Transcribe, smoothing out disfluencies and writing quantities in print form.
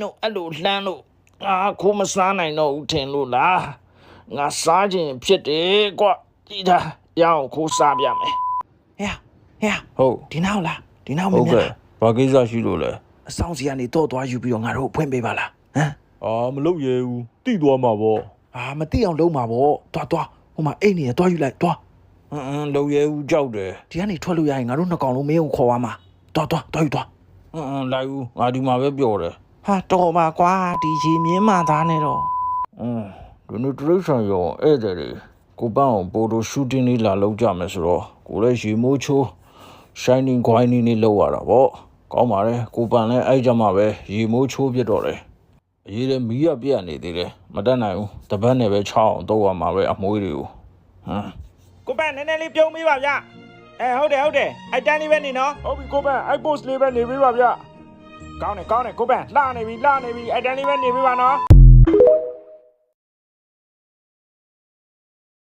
no အဲ့လိုလှမ်းလို့ငါခိုးမစားနိုင်တော့ဦးထင်လို့လားငါစားခြင်းဖြစ်တယ်ကွာကြည်တာရအောင်ခိုးစားပြမယ်ဟဲ့ဟုတ် ဒီနောက်လားဒီနောက်မ ဟုတ် င်း ကဲ့ လား ဘာကိစ္စရှိလို့လဲ အဆောင်စီကနေတော့သွားယူပြီးတော့ငါတို့ဖွင့်ပေးပါလားဟမ် မလုပ်ရဲဘူးတိသွားမှာပေါ့ မသိအောင်လုံးမှာပေါ့သွားဟိုမှာအိတ်နေရသွားယူလိုက်သွား လုပ်ရဲဘူးကြောက်တယ် ဒီကနေထွက်လို့ရရင်ငါတို့နှစ်ကောင်လုံးမင်းကိုခေါ်သွားမှာသွားယူသွား လိုက်ဦးငါဒီမှာပဲပြောတယ် ဟာတော်ပါကွာဒီရေမြင်းမှသားနေတော့ ဒီနေ့တရိတ်ဆန်ရောဧည့်သည်တွေကိုပန်းအောင်ပိုတိုရှူတင်လေးလာလောက်ကြမယ်ဆိုတော့ကိုလည်းရေမိုးချိုး shining grinding လေးလောက်ရတာပေါ့ကောင်းပါတယ်ကိုပန်းလည်းအဲ့ကြမှာပဲရေမိုးချိုးပြတော့တယ်အရေးလည်းမီးရပြက်နေသေးတယ်မတတ်နိုင်ဘူးတပတ်နဲ့ပဲချောင်းအောင်တော့ရမှာပဲအမွှေးတွေကိုကိုပန်းနည်းနည်းလေးပြုံးပေးပါဗျဟုတ်တယ်အဲ့တန်းလေးပဲနေနော်ဟုတ်ပြီကိုပန်းအဲ့ post လေးပဲနေပေးပါဗျကောင်းတယ်ကိုပန်းလှနေပြီအဲ့တန်းလေးပဲနေပေးပါနော်